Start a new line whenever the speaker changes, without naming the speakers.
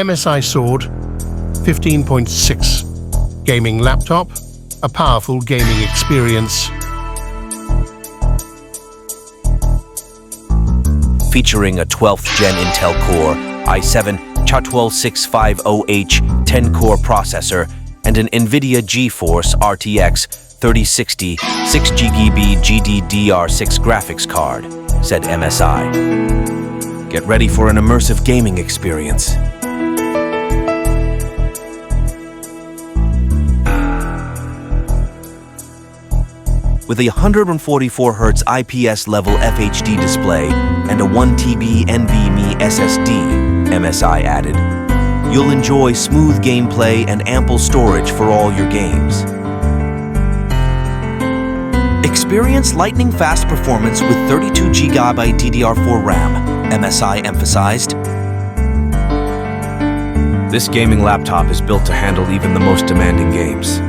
MSI Sword 15.6 gaming laptop, a powerful gaming experience.
Featuring a 12th Gen Intel Core i7 A12UE 10-core processor and an NVIDIA GeForce RTX 3060 6GB GDDR6 graphics card, said MSI. Get ready for an immersive gaming experience. With a 144Hz IPS level FHD display and a 1TB NVMe SSD, MSI added, you'll enjoy smooth gameplay and ample storage for all your games. Experience lightning-fast performance with 32GB DDR4 RAM, MSI emphasized. This gaming laptop is built to handle even the most demanding games.